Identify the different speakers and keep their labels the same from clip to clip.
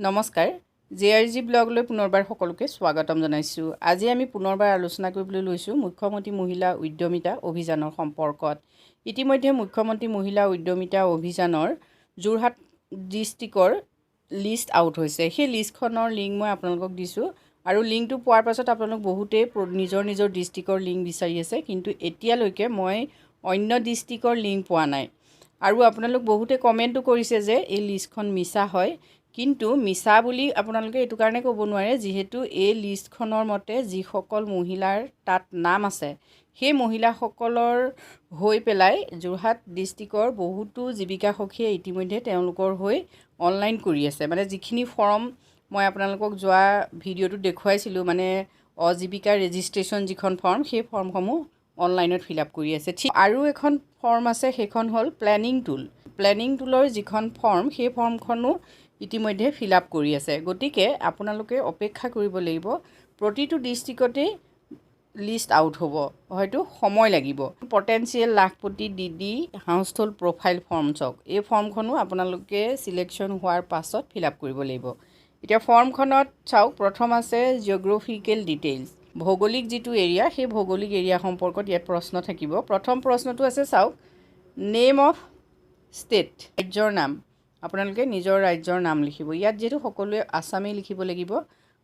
Speaker 1: নমস্কাৰ জেআৰজি ব্লগলৈ পুনৰবাৰ সকলোকে স্বাগতম জনাইছোঁ। আজি আমি পুনৰবাৰ আলোচনা কৰিবলৈ লৈছোঁ মুখ্যমন্ত্ৰী মহিলা উদ্যমিতা অভিযানৰ সম্পৰ্কত। ইতিমধ্যে মুখ্যমন্ত্ৰী মহিলা উদ্যমিতা অভিযানৰ যোৰহাট ডিষ্ট্ৰিক্টৰ লিষ্ট আউট হৈছে। সেই লিষ্টখনৰ লিংক মই আপোনালোকক দিছোঁ আৰু লিংকটো পোৱাৰ পাছত আপোনালোক বহুতেই নিজৰ ডিষ্ট্ৰিক্টৰ লিংক বিচাৰি আছে, কিন্তু এতিয়ালৈকে মই অন্য ডিষ্ট্ৰিক্টৰ লিংক পোৱা নাই। আৰু আপোনালোক বহুতে কমেণ্টো কৰিছে যে এই লিষ্টখন মিছা হয়, কিন্তু মিছা বুলি আপোনালোকে এইটো কাৰণে ক'ব নোৱাৰে যিহেতু এই লিষ্টখনৰ মতে যিসকল মহিলাৰ তাত নাম আছে সেই মহিলাসকলৰ হৈ পেলাই যোৰহাট ডিষ্ট্ৰিক্টৰ বহুতো জীৱিকা সখীয়ে ইতিমধ্যে তেওঁলোকৰ হৈ অনলাইন কৰি আছে। মানে যিখিনি ফৰ্ম মই আপোনালোকক যোৱা ভিডিঅ'টো দেখুৱাইছিলোঁ, মানে অজীৱিকা ৰেজিষ্ট্ৰেশ্যন যিখন ফৰ্ম, সেই ফৰ্মসমূহ অনলাইনত ফিল আপ কৰি আছে। ঠিক আৰু এখন ফৰ্ম আছে, সেইখন হ'ল প্লেনিং টুলৰ যিখন ফৰ্ম, সেই ফৰ্মখনো ইতিমধ্যে ফিল আপ কৰি আছে। গতিকে আপোনালোকে অপেক্ষা কৰিব লাগিব, প্ৰতিটো ডিষ্ট্ৰিক্টতেই লিষ্ট আউট হ'ব, হয়তো সময় লাগিব। পটেঞ্চিয়েল লাখপতি দিদি হাউচ হোল্ড প্ৰফাইল ফৰ্ম চাওক, এই ফৰ্মখনো আপোনালোকে চিলেকশ্যন হোৱাৰ পাছত ফিল আপ কৰিব লাগিব। এতিয়া ফৰ্মখনত চাওক, প্ৰথম আছে জিঅ'গ্ৰাফিকেল ডিটেইলছ, ভৌগোলিক যিটো এৰিয়া, সেই ভৌগোলিক এৰিয়া সম্পৰ্কত ইয়াত প্ৰশ্ন থাকিব। প্ৰথম প্ৰশ্নটো আছে চাওক, নেম অফ ষ্টেট, ৰাজ্যৰ নাম। আপোনালোকে নিজৰ ৰাজ্যৰ নাম লিখিব। ইয়াত যিহেতু সকলোৱে আছামেই লিখিব লাগিব।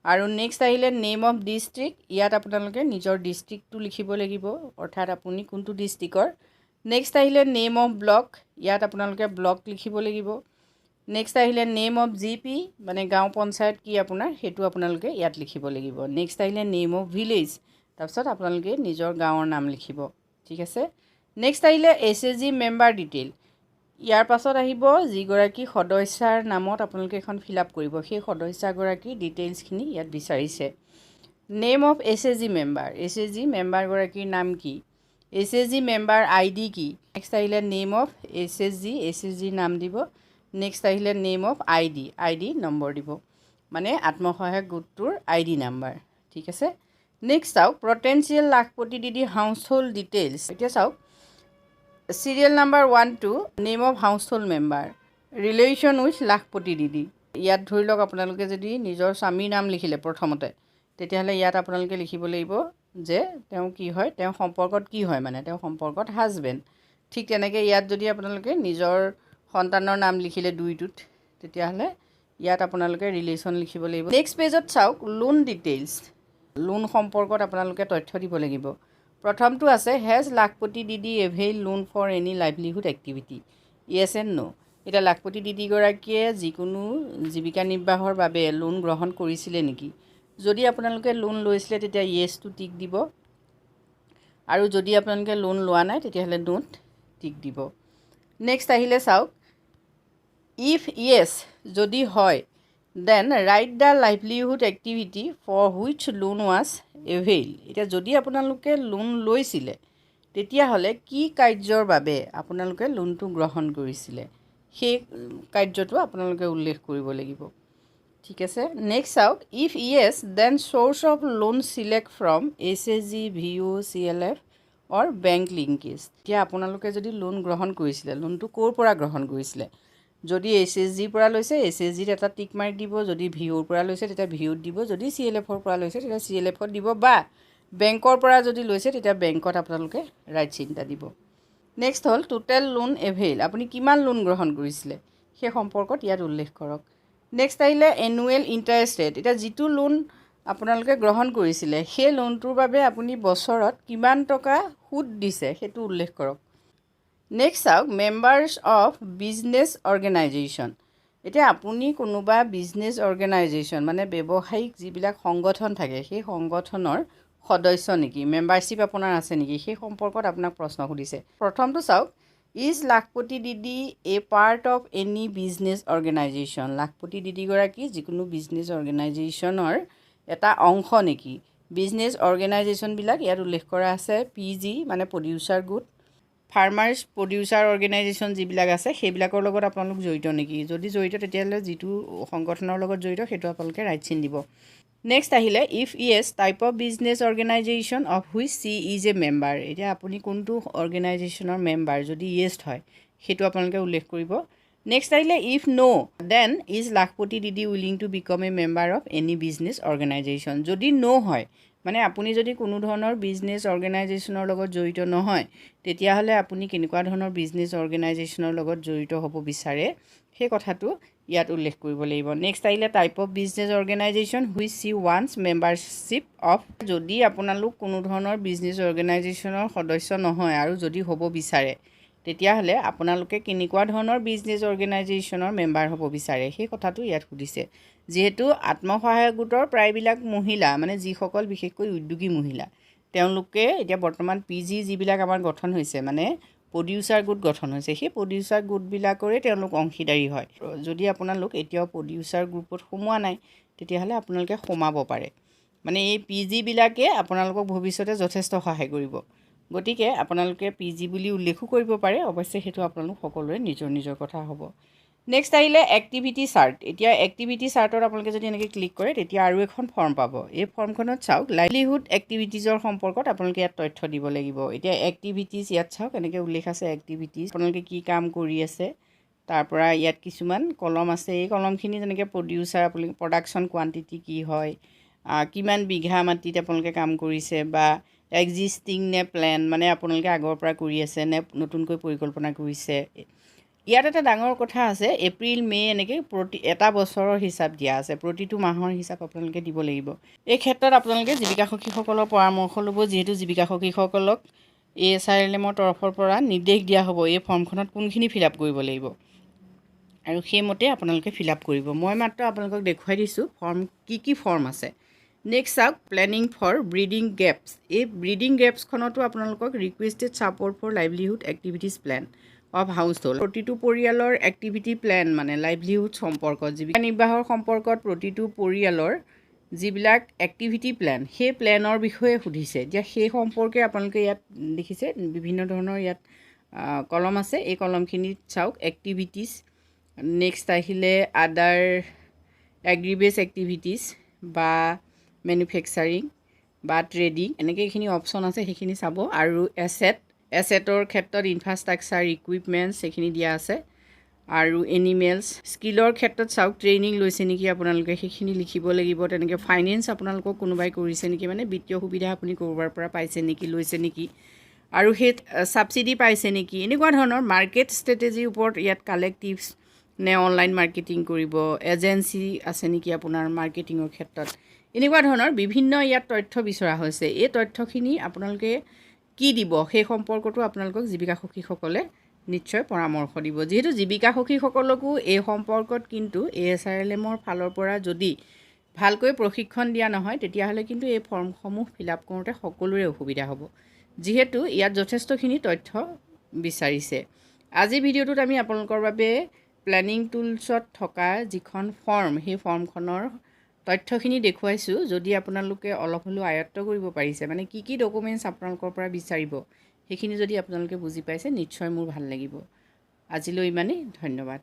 Speaker 1: আৰু নেক্সট আহিলে নেম অফ ডিষ্ট্ৰিক্ট, ইয়াত আপোনালোকে নিজৰ ডিষ্ট্ৰিক্টটো লিখিব লাগিব, অৰ্থাৎ আপুনি কোনটো ডিষ্ট্ৰিক্টৰ। নেক্সট আহিলে নেম অফ ব্লক, ইয়াত আপোনালোকে ব্লক লিখিব লাগিব। নেক্সট আহিলে নেম অফ GP, মানে গাঁও পঞ্চায়ত কি আপোনাৰ, সেইটো আপোনালোকে ইয়াত লিখিব লাগিব। নেক্সট আহিলে নেম অফ ভিলেজ, তাৰপিছত আপোনালোকে নিজৰ গাঁৱৰ নাম লিখিব। ঠিক আছে। নেক্সট আহিলে SHG মেম্বাৰ ডিটেইল, ইয়াৰ পাছত আহিব যিগৰাকী সদস্যাৰ নামত আপোনালোকে এখন ফিল আপ কৰিব, সেই সদস্যাগৰাকীৰ ডিটেইলছখিনি ইয়াত বিচাৰিছে। Name of SHG member, SHG মেম্বাৰগৰাকীৰ নাম কি, SHG মেম্বাৰ ID কি। নেক্সট আহিলে নেম অফ SHG নাম দিব। নেক্সট আহিলে নেম অফ ID নম্বৰ দিব, মানে আত্মসহায়ক গোটটোৰ ID নাম্বাৰ। ঠিক আছে। নেক্সট চাওক, পটেঞ্চিয়েল লাখপতি দিদি হাউচ হোল্ড ডিটেইলছ। এতিয়া চাওক, serial number 1 2, name of household member, relation with Lakhpati Didi. ইয়াত ধৰি লওক আপোনালোকে যদি নিজৰ স্বামীৰ নাম লিখিলে প্ৰথমতে, তেতিয়াহ'লে ইয়াত আপোনালোকে লিখিব লাগিব যে তেওঁ কি হয়, তেওঁ সম্পৰ্কত কি হয়, মানে তেওঁ সম্পৰ্কত হাজবেণ্ড। ঠিক তেনেকৈ ইয়াত যদি আপোনালোকে নিজৰ সন্তানৰ নাম লিখিলে 2টোত, তেতিয়াহ'লে ইয়াত আপোনালোকে ৰিলেশ্যন লিখিব লাগিব। নেক্সট পেজত চাওক, লোন ডিটেইলছ, লোন সম্পৰ্কত আপোনালোকে তথ্য দিব লাগিব। প্ৰথমটো আছে, has Lakhpati Didi avail loan for any livelihood activity, yes and no'. এতিয়া লাখপতি দিদিগৰাকীয়ে যিকোনো জীৱিকা নিৰ্বাহৰ বাবে লোন গ্ৰহণ কৰিছিলে নেকি। যদি আপোনালোকে লোন লৈছিলে তেতিয়া য়েছটো টিক দিব, আৰু যদি আপোনালোকে লোন লোৱা নাই তেতিয়াহ'লে নোট টিক দিব। নেক্সট আহিলে চাওক, ইফ য়েছ যদি হয়, then write the livelihood activity for which loan was avail. এতিয়া যদি আপোনালোকে লোন লৈছিলে তেতিয়াহ'লে কি কাৰ্যৰ বাবে আপোনালোকে লোনটো গ্ৰহণ কৰিছিলে, সেই কাৰ্যটো আপোনালোকে উল্লেখ কৰিব লাগিব। ঠিক আছে। নেক্সট চাওক, if yes then source of loan select from SHG VO CLF or bank linkage. এতিয়া আপোনালোকে যদি লোন গ্ৰহণ কৰিছিলে, লোনটো ক'ৰ পৰা গ্ৰহণ কৰিছিলে। যদি SHGৰ পৰা লৈছে SHGত এটা টিক মাৰ্ক দিব, যদি VOৰ পৰা লৈছে তেতিয়া VOত দিব, যদি CLFৰ পৰা লৈছে তেতিয়া CLFত দিব, বা বেংকৰ পৰা যদি লৈছে তেতিয়া বেংকত আপোনালোকে ৰাইট চিন্তা দিব। নেক্সট হ'ল টোটেল লোন এভেইল, আপুনি কিমান লোন গ্ৰহণ কৰিছিলে সেই সম্পৰ্কত ইয়াত উল্লেখ কৰক। নেক্সট আহিলে এনুৱেল ইণ্টাৰেষ্ট ৰেট, এতিয়া যিটো লোন আপোনালোকে গ্ৰহণ কৰিছিলে সেই লোনটোৰ বাবে আপুনি বছৰত কিমান টকা সুদ দিছে সেইটো উল্লেখ কৰক। নেক্সট চাওক, মেম্বাৰ্ছ অফ বিজনেছ অৰ্গেনাইজেশ্যন, এতিয়া আপুনি কোনোবা বিজনেছ অৰ্গেনাইজেশ্যন মানে ব্যৱসায়িক যিবিলাক সংগঠন থাকে সেই সংগঠনৰ সদস্য নেকি, মেম্বাৰশ্বিপ আপোনাৰ আছে নেকি, সেই সম্পৰ্কত আপোনাক প্ৰশ্ন সুধিছে। প্ৰথমটো চাওক, is Lakhpati Didi a part of any business organisation, Lakhpati দিদিগৰাকী যিকোনো বিজনেছ অৰ্গেনাইজেশ্যনৰ এটা অংশ নেকি। বিজনেছ অৰ্গেনাইজেশ্যনবিলাক ইয়াত উল্লেখ কৰা আছে, PG মানে প্ৰডিউচাৰ গোট, ফাৰ্মাৰ্ছ প্ৰডিউচাৰ অৰ্গেনাইজেশ্যন যিবিলাক আছে সেইবিলাকৰ লগত আপোনালোক জড়িত নেকি। যদি জড়িত তেতিয়াহ'লে যিটো সংগঠনৰ লগত জড়িত সেইটো আপোনালোকে ৰাইট চিন দিব। নেক্সট আহিলে, if Yes type of business organisation of which C is a member, এতিয়া আপুনি কোনটো অৰ্গেনাইজেশ্যনৰ মেম্বাৰ, যদি য়েছ হয় সেইটো আপোনালোকে উল্লেখ কৰিব। নেক্সট আহিলে if no then is Lakhpati দিদি willing to BCom A member of any business organisation. যদি নো হয় মানে আপুনি যদি কোনো ধৰণৰ বিজনেছ অৰ্গেনাইজেশ্যনৰ লগত জড়িত নহয় তেতিয়াহ'লে আপুনি কেনেকুৱা ধৰণৰ বিজনেছ অৰ্গেনাইজেশ্যনৰ লগত জড়িত হ'ব বিচাৰে সেই কথাটো ইয়াত উল্লেখ কৰিব লাগিব। নেক্সট আহিলে type of business organisation which C wants membership of. যদি আপোনালোক কোনো ধৰণৰ বিজনেছ অৰ্গেনাইজেশ্যনৰ সদস্য নহয় আৰু যদি হ'ব বিচাৰে তেতিয়াহ'লে আপোনালোকে কেনেকুৱা ধৰণৰ বিজনেছ অৰ্গেনাইজেশ্যনৰ মেম্বাৰ হ'ব বিচাৰে সেই কথাটো ইয়াত সুধিছে। যিহেতু আত্মসহায়ক গোটৰ প্ৰায়বিলাক মহিলা মানে যিসকল বিশেষকৈ উদ্যোগী মহিলা তেওঁলোকে এতিয়া বৰ্তমান PG যিবিলাক আমাৰ গঠন হৈছে মানে প্ৰডিউচাৰ গোট গঠন হৈছে সেই প্ৰডিউচাৰ গোটবিলাকৰে তেওঁলোক অংশীদাৰী হয়। যদি আপোনালোক এতিয়াও প্ৰডিউচাৰ গ্ৰুপত সোমোৱা নাই তেতিয়াহ'লে আপোনালোকে সোমাব পাৰে। মানে এই PG বিলাকে আপোনালোকক ভৱিষ্যতে যথেষ্ট সহায় কৰিব। গতিকে আপোনালোকে PG বুলি উল্লেখো কৰিব পাৰে, অৱশ্যে সেইটো আপোনালোক সকলোৰে নিজৰ নিজৰ কথা হ'ব। নেক্সট আহিলে এক্টিভিটি চাৰ্ট। এতিয়া এক্টিভিটি চাৰ্টত আপোনালোকে যদি এনেকৈ ক্লিক কৰে তেতিয়া আৰু এখন ফৰ্ম পাব। এই ফৰ্মখনত চাওক লাইভলিহুড এক্টিভিটিজৰ সম্পৰ্কত আপোনালোকে ইয়াত তথ্য দিব লাগিব। এতিয়া এক্টিভিটিজ ইয়াত চাওক এনেকৈ উল্লেখ আছে এক্টিভিটিজ আপোনালোকে কি কাম কৰি আছে। তাৰপৰা ইয়াত কিছুমান কলম আছে, এই কলমখিনি যেনেকৈ প্ৰডিউচাৰ আপোনালোকে প্ৰডাকশ্যন কোৱান্টিটি কি হয়, কিমান বিঘা মাটিত আপোনালোকে কাম কৰিছে বা এক্সিষ্টিং নে প্লেন মানে আপোনালোকে আগৰ পৰা কৰি আছে নে নতুনকৈ পৰিকল্পনা কৰিছে। ইয়াত এটা ডাঙৰ কথা আছে এপ্ৰিল মে এনেকৈ এটা বছৰৰ হিচাপ দিয়া আছে, প্ৰতিটো মাহৰ হিচাপ আপোনালোকে দিব লাগিব। এই ক্ষেত্ৰত আপোনালোকে জীৱিকা সখীসকলৰ পৰামৰ্শ ল'ব, যিহেতু জীৱিকা সখীসকলক ASRLMৰ তৰফৰ পৰা নিৰ্দেশ দিয়া হ'ব এই ফৰ্মখনত কোনখিনি ফিল আপ কৰিব লাগিব আৰু সেইমতে আপোনালোকে ফিল আপ কৰিব। মই মাত্ৰ আপোনালোকক দেখুৱাই দিছোঁ ফৰ্ম কি ফৰ্ম আছে। নেক্সট চাওক প্লেনিং ফৰ ব্ৰিডিং গেপছ। এই ব্ৰিডিং গেপছখনতো আপোনালোকক requested support for livelihood activities plan of household. প্ৰতিটো পৰিয়ালৰ এক্টিভিটি প্লেন মানে লাইভলিহুড সম্পৰ্কত জীৱিকা নিৰ্বাহৰ সম্পৰ্কত প্ৰতিটো পৰিয়ালৰ যিবিলাক এক্টিভিটি প্লেন সেই প্লেনৰ বিষয়ে সুধিছে। এতিয়া সেই সম্পৰ্কে আপোনালোকে ইয়াত দেখিছে বিভিন্ন ধৰণৰ ইয়াত কলম আছে, এই কলমখিনিত চাওক এক্টিভিটিজ। নেক্সট আহিলে আদাৰ এগ্ৰিবেজ এক্টিভিটিজ বা মেনুফেকচাৰিং বা ট্ৰেডিং এনেকৈ এইখিনি অপশ্যন আছে সেইখিনি চাব। আৰু এছেটৰ ক্ষেত্ৰত ইনফ্ৰাষ্ট্ৰাকচাৰ ইকুইপমেণ্টছ সেইখিনি দিয়া আছে। আৰু এনিমেলছ স্কিলৰ ক্ষেত্ৰত চাওক ট্ৰেইনিং লৈছে নেকি আপোনালোকে সেইখিনি লিখিব লাগিব। তেনেকৈ ফাইনেন্স আপোনালোকক কোনোবাই কৰিছে নেকি মানে বিত্তীয় সুবিধা আপুনি ক'ৰবাৰ পৰা পাইছে নেকি লৈছে নেকি আৰু সেই ছাবচিডি পাইছে নেকি এনেকুৱা ধৰণৰ। মাৰ্কেট ষ্ট্ৰেটেজিৰ ওপৰত ইয়াত কালেক্টিভছ নে অনলাইন মাৰ্কেটিং কৰিব, এজেঞ্চি আছে নেকি আপোনাৰ মাৰ্কেটিঙৰ ক্ষেত্ৰত, এনেকুৱা ধৰণৰ বিভিন্ন ইয়াত তথ্য বিচৰা হৈছে। এই তথ্যখিনি আপোনালোকে কি দিব সেই সম্পৰ্কতো আপোনালোকক জীৱিকা সখীসকলে নিশ্চয় পৰামৰ্শ দিব। যিহেতু জীৱিকা সখীসকলকো এই সম্পৰ্কত কিন্তু ASRLMৰ ফালৰ পৰা যদি ভালকৈ প্ৰশিক্ষণ দিয়া নহয় তেতিয়াহ'লে কিন্তু এই ফৰ্মসমূহ ফিল আপ কৰোঁতে সকলোৰে অসুবিধা হ'ব, যিহেতু ইয়াত যথেষ্টখিনি তথ্য বিচাৰিছে। আজিৰ ভিডিঅ'টোত আমি আপোনালোকৰ বাবে প্লেনিং টুলছত থকা যিখন ফৰ্ম সেই ফৰ্মখনৰ তথ্যখিনি দেখুৱাইছোঁ। যদি আপোনালোকে অলপ হ'লেও আয়ত্ব কৰিব পাৰিছে মানে কি ডকুমেণ্টছ আপোনালোকৰ পৰা বিচাৰিব সেইখিনি যদি আপোনালোকে বুজি পাইছে নিশ্চয় মোৰ ভাল লাগিব। আজিলৈ ইমানেই, ধন্যবাদ।